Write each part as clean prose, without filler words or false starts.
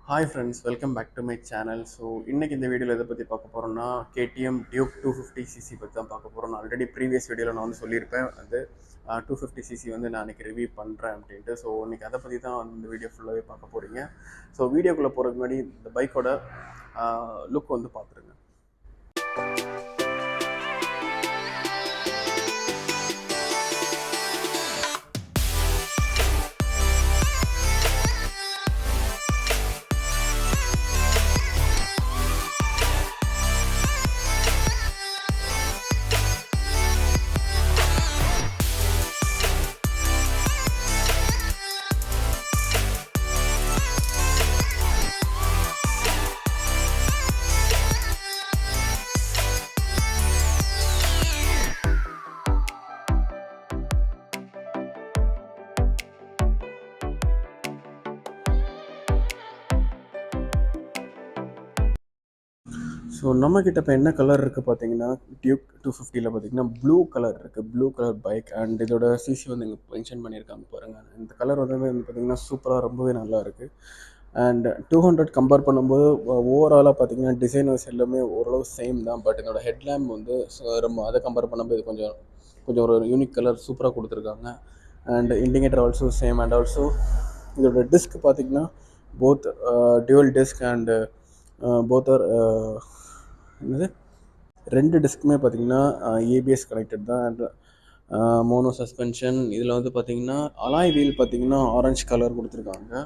Hi friends, welcome back to my channel. So இன்றைக்கி இந்த வீடியோவில் எதை பற்றி பார்க்க போகிறோன்னா கேடிஎம் டியூக் 250cc பற்றி தான் பார்க்க போகிறோம். நான் ஆல்ரெடி ப்ரீவியஸ் வீடியோவில் நான் வந்து சொல்லியிருப்பேன் அது 250cc வந்து நான் இன்றைக்கி ரிவ்யூ பண்ணுறேன் அப்படின்ட்டு. ஸோ இன்றைக்கி அதை பற்றி தான் வந்து இந்த வீடியோ ஃபுல்லாகவே பார்க்க போகிறீங்க. ஸோ வீடியோக்குள்ளே போகிறதுக்கு முன்னாடி இந்த பைக்கோட லுக் வந்து பார்த்துருங்க. ஸோ நம்மக்கிட்ட இப்போ என்ன கலர் இருக்குது பார்த்தீங்கன்னா, டியூக் 250ல் பார்த்தீங்கன்னா ப்ளூ கலர் இருக்குது. ப்ளூ கலர் பைக் அண்ட் இதோட சிசி வந்து இங்கே மென்ஷன் பண்ணியிருக்காங்க பாருங்கள். இந்த கலர் வந்து பார்த்திங்கன்னா சூப்பராக ரொம்பவே நல்லா இருக்குது. அண்ட் 200 கம்பேர் பண்ணும்போது ஓவராலாக பார்த்தீங்கன்னா டிசைன் வைஸ் எல்லாமே ஓரளவு சேம் தான். பட் இதோட ஹெட்லேம்ப் வந்து ரொம்ப அதை கம்பேர் பண்ணும்போது கொஞ்சம் கொஞ்சம் ஒரு யூனிக் கலர் சூப்பராக கொடுத்துருக்காங்க. And indicator also same. And also இதோட டிஸ்க் பார்த்திங்கன்னா both dual disk and both are என்னது 2 டிஸ்க்குமே பார்த்திங்கன்னா ஏபிஎஸ் கனெக்டட் தான். And mono suspension. இதில் வந்து பார்த்திங்கன்னா அலாய் வீல் பார்த்திங்கன்னா ஆரஞ்சு கலர் கொடுத்துருக்காங்க.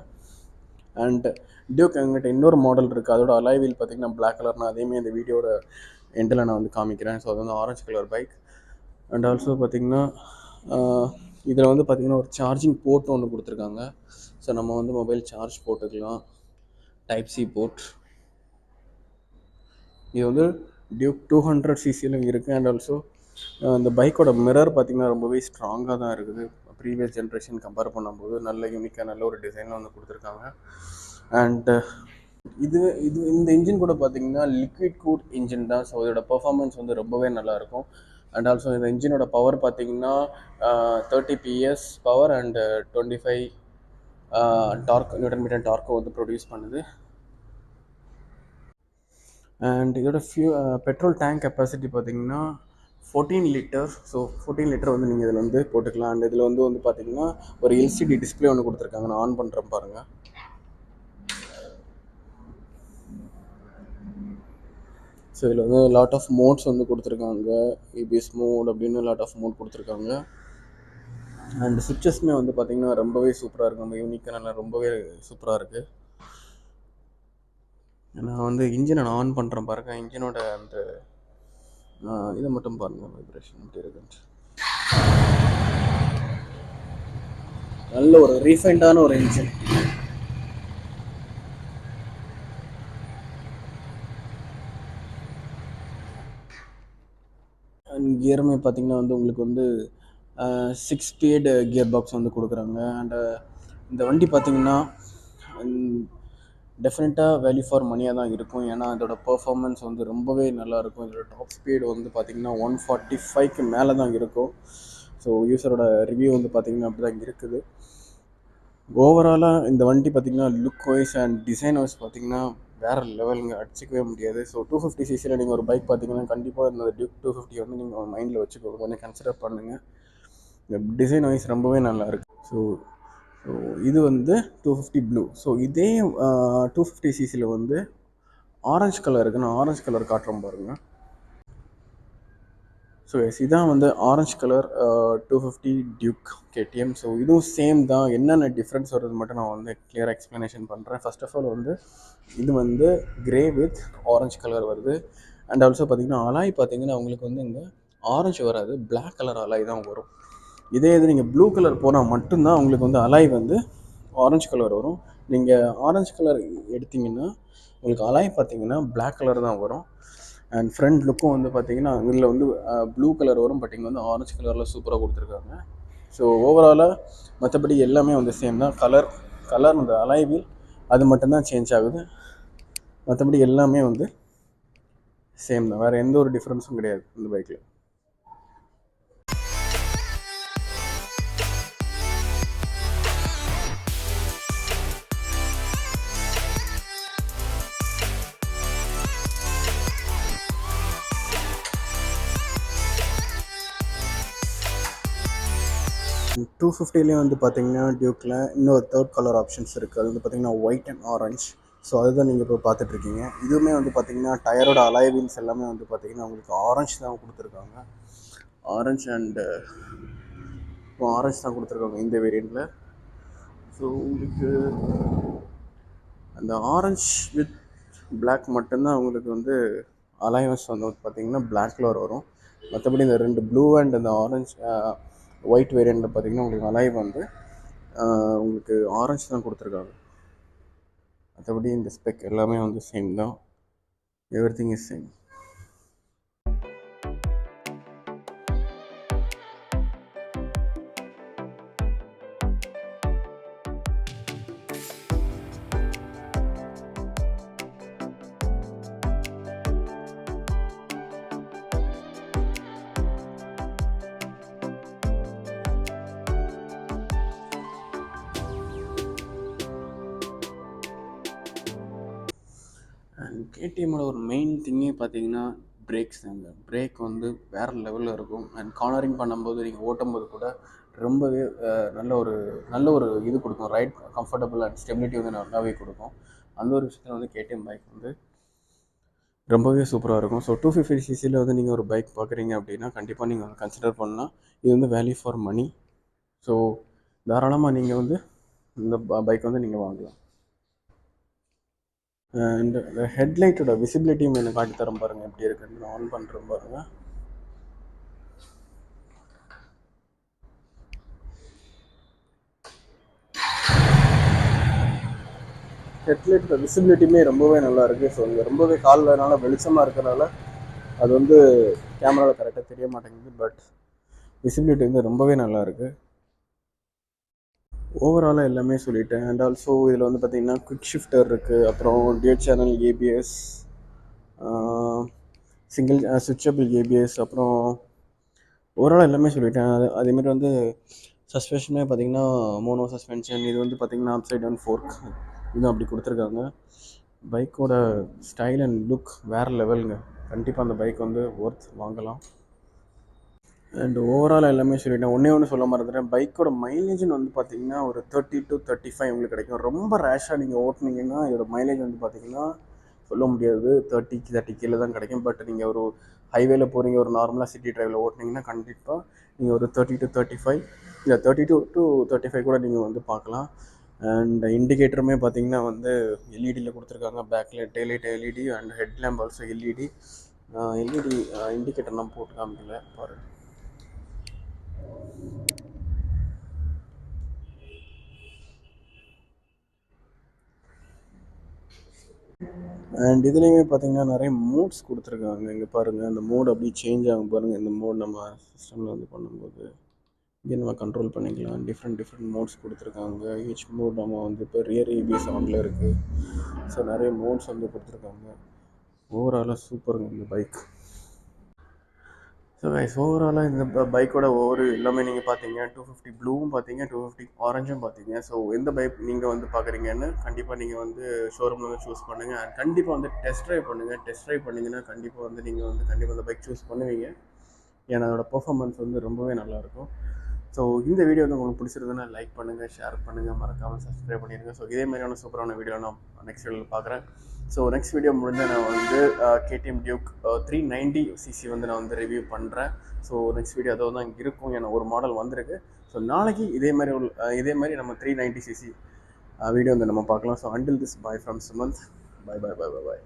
அண்ட் டியூக் எங்கிட்ட இன்னொரு மாடல் இருக்குது, அதோட அலாய் வீல் பார்த்திங்கன்னா பிளாக் கலர். நான் அதேமாதிரி இந்த வீடியோட எண்டில் நான் வந்து காமிக்கிறேன். ஸோ அது வந்து orange colour bike. And also பார்த்திங்கன்னா இதில் வந்து பார்த்திங்கன்னா ஒரு சார்ஜிங் போர்ட் ஒன்று கொடுத்துருக்காங்க. ஸோ நம்ம வந்து மொபைல் சார்ஜ் போட்டுக்கலாம். Type C port. இது வந்து டியூக் 200cc இருக்குது. அண்ட் ஆல்சோ இந்த பைக்கோட மிரர் பார்த்திங்கன்னா ரொம்பவே ஸ்ட்ராங்காக தான் இருக்குது. ப்ரீவியஸ் ஜென்ரேஷன் கம்பேர் பண்ணும்போது நல்ல யூனிக்காக நல்ல ஒரு டிசைனில் வந்து கொடுத்துருக்காங்க. அண்டு இது இது இந்த இன்ஜின் கூட பார்த்திங்கன்னா லிக்விட் கூல் இன்ஜின் தான். ஸோ இதோட பர்ஃபார்மன்ஸ் வந்து ரொம்பவே நல்லாயிருக்கும். அண்ட் ஆல்சோ இந்த இன்ஜினோட பவர் பார்த்திங்கன்னா 30 PS power and 25 torque newton metre டார்க்கை வந்து ப்ரொடியூஸ் பண்ணுது. அண்ட் இதோட பெட்ரோல் டேங்க் கெப்பாசிட்டி பார்த்திங்கன்னா 14 லிட்டர். ஸோ 14 லிட்டர் வந்து நீங்கள் இதில் வந்து போட்டுக்கலாம். அண்ட் இதில் வந்து பார்த்திங்கன்னா ஒரு எல்சிடி டிஸ்பிளே ஒன்று கொடுத்துருக்காங்க. நான் ஆன் பண்ணுறேன் பாருங்கள். ஸோ இதில் வந்து லாட் ஆஃப் மோட்ஸ் வந்து கொடுத்துருக்காங்க. ஏபிஎஸ் மோட் அப்படின்னு லாட் ஆஃப் மோட் கொடுத்துருக்காங்க. அண்ட் சுவிட்சஸ்மே வந்து பார்த்திங்கன்னா ரொம்பவே சூப்பராக இருக்குது. நம்ம யூனிக்காக நல்லா ரொம்பவே சூப்பராக இருக்குது. நான் வந்து இன்ஜினை நான் ஆன் பண்ணுறேன் பாருங்கள். இன்ஜினோட அந்த இதை மட்டும் பாருங்கள், வைப்ரேஷன் எப்படி இருக்குன்ட்டு. நல்ல ஒரு ரீஃபைண்டான ஒரு இன்ஜின். அண்ட் கியருமே பார்த்திங்கன்னா வந்து உங்களுக்கு வந்து 6 ஸ்பீடு கியர் பாக்ஸ் வந்து கொடுக்குறாங்க. அண்டு இந்த வண்டி பார்த்திங்கன்னா டெஃபினட்டாக வேல்யூ ஃபார் மணியாக தான் இருக்கும். ஏன்னா அதோட பர்ஃபார்மன்ஸ் வந்து ரொம்பவே நல்லாயிருக்கும். இதோட டாப் ஸ்பீடு வந்து பார்த்திங்கன்னா 145க்கு மேலே தான் இருக்கும். ஸோ யூஸரோட ரிவ்யூ வந்து பார்த்திங்கன்னா அப்படி தான் இருக்குது. ஓவராலாக இந்த வண்டி பார்த்திங்கன்னா look wise and design wise பார்த்திங்கன்னா வேறு லெவலுங்க, அடிச்சிக்கவே முடியாது. ஸோ 250cc நீங்கள் ஒரு பைக் பார்த்திங்கன்னா கண்டிப்பாக இந்த டியூக் 250 வந்து நீங்கள் மைண்டில் வச்சுக்கோங்க, கொஞ்சம் கன்சிடர் பண்ணுங்கள். இந்த டிசைன் வைஸ் ரொம்பவே நல்லாயிருக்கு. ஸோ இது வந்து 250 ப்ளூ. ஸோ இதே 250cc வந்து ஆரஞ்சு கலர் இருக்குது. நான் ஆரஞ்சு கலர் காட்டுறேன் பாருங்கள். ஸோ எஸ், இதான் வந்து orange colour 250 Duke KTM. So இதுவும் சேம் தான். என்னென்ன டிஃப்ரென்ஸ் வருது மட்டும் நான் வந்து கிளியராக எக்ஸ்ப்ளனேஷன் பண்ணுறேன். ஃபர்ஸ்ட் ஆஃப் ஆல் வந்து இது வந்து கிரே வித் ஆரஞ்சு கலர் வருது. அண்ட் ஆல்சோ பார்த்திங்கன்னா அலாய் பார்த்திங்கன்னா உங்களுக்கு வந்து இங்கே ஆரஞ்சு வராது, பிளாக் கலர் அலாய் தான் வரும். இதே இது நீங்கள் ப்ளூ கலர் போனால் மட்டும்தான் உங்களுக்கு வந்து அலாய் வந்து ஆரஞ்சு கலர் வரும். நீங்கள் ஆரஞ்சு கலர் எடுத்திங்கன்னா உங்களுக்கு அலாய் பார்த்திங்கன்னா பிளாக் கலர் தான் வரும். அண்ட் ஃப்ரண்ட் லுக்கும் வந்து பார்த்திங்கன்னா இதில் வந்து ப்ளூ கலர் வரும், பட் இங்கே வந்து ஆரஞ்சு கலரில் சூப்பராக கொடுத்துருக்காங்க. ஸோ ஓவராலாக மற்றபடி எல்லாமே வந்து சேம் தான். கலர் இந்த அலாய் வீல் அது மட்டும்தான் சேஞ்ச் ஆகுது. மற்றபடி எல்லாமே வந்து சேம் தான். வேறு எந்த ஒரு டிஃப்ரென்ஸும் கிடையாது இந்த பைக்கில். 250லேயே வந்து பார்த்தீங்கன்னா டியூக்கில் இன்னொரு தேர்ட் கலர் ஆப்ஷன்ஸ் இருக்குது. அது வந்து பார்த்தீங்கன்னா ஒயிட் அண்ட் ஆரஞ்ச். ஸோ அதுதான் நீங்கள் இப்போ பார்த்துட்ருக்கீங்க. இதுவுமே வந்து பார்த்தீங்கன்னா டயரோட அலாய் வீல்ஸ் எல்லாமே வந்து பார்த்தீங்கன்னா உங்களுக்கு ஆரஞ்ச் தான் கொடுத்துருக்காங்க. ஆரஞ்ச் அண்டு ஆரஞ்ச் தான் கொடுத்துருக்காங்க இந்த வேரியண்ட்டில். ஸோ உங்களுக்கு அந்த ஆரஞ்ச் வித் பிளாக் மட்டும்தான் உங்களுக்கு வந்து அலைவன்ஸ் வந்து பார்த்தீங்கன்னா பிளாக் கலர் வரும். மற்றபடி இந்த ரெண்டு ப்ளூ அண்ட் அந்த ஆரஞ்ச் ஒயிட் வேரியண்ட்டில் பார்த்தீங்கன்னா உங்களுக்கு அலைவ் வந்து உங்களுக்கு ஆரஞ்ச் தான் கொடுத்துருக்காங்க. மற்றபடி இந்த ஸ்பெக் எல்லாமே வந்து சேம் தான். Every thing is same. And கேடிஎம்மோட ஒரு மெயின் திங்கே பார்த்தீங்கன்னா பிரேக்ஸ் தாங்க. பிரேக் வந்து வேறு லெவலில் இருக்கும். அண்ட் கார்னரிங் பண்ணும்போது நீங்கள் ஓட்டும்போது கூட ரொம்பவே நல்ல ஒரு இது கொடுக்கும். ரைட் கம்ஃபர்டபுள் அண்ட் ஸ்டெபிலிட்டி வந்து நல்லாவே கொடுக்கும். அந்த ஒரு விஷயத்தில் வந்து கேடிஎம் பைக் வந்து ரொம்பவே சூப்பராக இருக்கும். ஸோ 250cc வந்து நீங்கள் ஒரு பைக் பார்க்குறீங்க அப்படின்னா கண்டிப்பாக நீங்கள் வந்து கன்சிடர் பண்ணலாம். இது வந்து வேல்யூ ஃபார் மணி. ஸோ தாராளமாக நீங்கள் வந்து இந்த பைக் வந்து நீங்கள் வாங்கலாம். அண்ட் இந்த ஹெட்லைட்டோட விசிபிலிட்டியும் எனக்கு காட்டி தரம் பாருங்கள் எப்படி இருக்குன்னு. ஆன் பண்ணுறேன் பாருங்கள். ஹெட்லைட்டோட விசிபிலிட்டியுமே ரொம்பவே நல்லா இருக்குது. ஸோ இங்கே ரொம்பவே காலில்னால வெளிச்சமாக இருக்கிறனால அது வந்து கேமராவில் கரெக்டாக தெரிய மாட்டேங்குது. பட் விசிபிலிட்டி வந்து ரொம்பவே நல்லா இருக்குது. ஓவராலாக எல்லாமே சொல்லிட்டேன். அண்ட் ஆல்சோ இதில் வந்து பார்த்திங்கன்னா குவிக் ஷிஃப்டர் இருக்குது. அப்புறம் dual channel ABS, single switchable ABS, அப்புறம் ஓவராலாக எல்லாமே சொல்லிட்டேன். அதேமாதிரி வந்து சஸ்பென்ஷனே பார்த்திங்கன்னா மோனோ சஸ்பென்ஷன். இது வந்து பார்த்திங்கன்னா அப்சைட் டவுன் ஃபோர்க் இதுவும் அப்படி கொடுத்துருக்காங்க. பைக்கோட ஸ்டைல் அண்ட் லுக் வேறு லெவலுங்க. கண்டிப்பாக அந்த பைக் வந்து ஒர்த் வாங்கலாம். அண்ட் ஓவராலாக எல்லாமே சொல்லிட்டேன். ஒன்று சொல்ல மறந்துட்டேன். பைக்கோட மைலேஜ்னு வந்து பார்த்திங்கன்னா ஒரு 30 to 35 உங்களுக்கு கிடைக்கும். ரொம்ப ரேஷாக நீங்கள் ஓட்டுனீங்கன்னா இதோட மைலேஜ் வந்து பார்த்திங்கன்னா சொல்ல முடியாது. 30 கீழே தான் கிடைக்கும். பட் நீங்கள் ஒரு ஹைவேல போகிறீங்க, ஒரு நார்மலாக சிட்டி டிரைவில் ஓட்டினீங்கன்னா கண்டிப்பாக நீங்கள் ஒரு 30 to 35 இல்லை 32 to 35 கூட நீங்கள் வந்து பார்க்கலாம். அண்ட் இண்டிகேட்டருமே பார்த்திங்கன்னா வந்து எல்இடியில் கொடுத்துருக்காங்க. பேக்கில் taillight LED and head lamp also LED. இண்டிகேட்டர்லாம் போட்டு காமிக்கல பாருங்கள். அண்ட் இதுலேயுமே பார்த்தீங்கன்னா நிறைய மோட்ஸ் கொடுத்துருக்காங்க. இங்கே பாருங்கள், அந்த மோட் அப்படியே சேஞ்ச் ஆகும் பாருங்கள். இந்த மோட் நம்ம சிஸ்டமில் வந்து பண்ணும்போது இங்கே நம்ம கண்ட்ரோல் பண்ணிக்கலாம். டிஃப்ரெண்ட் மோட்ஸ் கொடுத்துருக்காங்க. ஈச் மோட் நம்ம வந்து இப்போ ரியர் ஏபிஎஸ் ஆனில் இருக்குது. ஸோ நிறைய மோட்ஸ் வந்து கொடுத்துருக்காங்க. ஓவராலாக சூப்பருங்க இந்த பைக். ஸோ கைஸ், ஓவராலாக இந்த பைக்கோட ஒவ்வொரு எல்லாமே நீங்கள் பார்த்தீங்க. 250 ப்ளூவும் பார்த்தீங்க, 250 ஆரஞ்சும் பார்த்தீங்க. ஸோ எந்த பைக் நீங்கள் வந்து பார்க்குறீங்கன்னு கண்டிப்பாக நீங்கள் வந்து ஷோரூமில் வந்து சூஸ் பண்ணுங்கள். அண்ட் கண்டிப்பாக வந்து டெஸ்ட் ட்ரைவ் பண்ணுங்கள். டெஸ்ட் ட்ரைவ் பண்ணிங்கன்னா கண்டிப்பாக வந்து நீங்கள் வந்து கண்டிப்பாக அந்த பைக் சூஸ் பண்ணுவீங்க. ஏன்னா அதோட பெர்ஃபார்மன்ஸ் வந்து ரொம்பவே நல்லாயிருக்கும். ஸோ இந்த வீடியோ வந்து உங்களுக்கு பிடிச்சிருந்ததுன்னா லைக் பண்ணுங்கள், ஷேர் பண்ணுங்கள், மறக்காமல் சப்ஸ்கிரைப் பண்ணிடுங்க. ஸோ இதே மாதிரியான சூப்பரான வீடியோ நான் நெக்ஸ்ட் வீடியோவில் பார்க்குறேன். ஸோ நெக்ஸ்ட் வீடியோ முடிஞ்ச நான் வந்து கேடிஎம் டியூக் 390cc வந்து நான் வந்து ரிவ்யூ பண்ணுறேன். ஸோ நெக்ஸ்ட் வீடியோ அதோ தான் இருக்கும். ஏன்னா ஒரு மாடல் வந்திருக்கு. ஸோ நாளைக்கு இதே மாதிரி நம்ம 390cc வீடியோ வந்து நம்ம பார்க்கலாம். So until this bye from Sumanth. Bye.